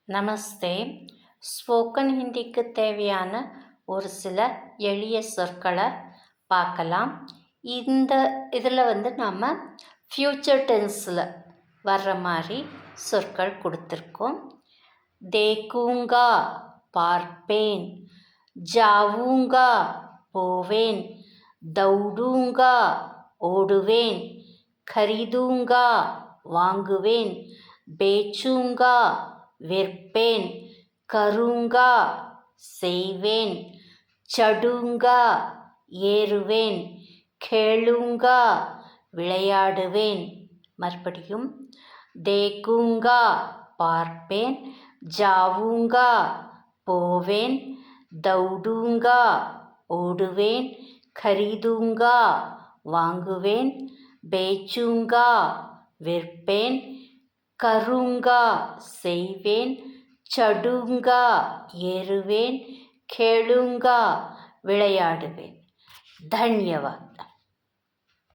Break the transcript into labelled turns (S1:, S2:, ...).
S1: நமஸ்தே. Spoken ஹிந்திக்கு தேவையான ஒரு சில எளிய சொற்களை பார்க்கலாம். இதில் நாம் ஃப்யூச்சர் டென்ஸில் வர்ற மாதிரி சொற்கள் கொடுத்துருக்கோம். தேக்கூங்கா பார்ப்பேன், ஜாவூங்கா போவேன், தௌடூங்கா ஓடுவேன், கரிதூங்கா வாங்குவேன், பேச்சூங்கா விற்பேன், கருங்கா செய்வேன், சடுங்கா ஏறுவேன், கேளுங்கா விளையாடுவேன். மறுபடியும் தேக்குங்கா பார்ப்பேன், ஜாவுங்கா போவேன், தௌடூங்கா ஓடுவேன், கரிதூங்கா வாங்குவேன், பேச்சூங்கா விற்பேன், கருங்கா செய்வேன், சடுங்கா ஏறுவேன், கேளுங்கா விளையாடுவேன். தன்யவாத்.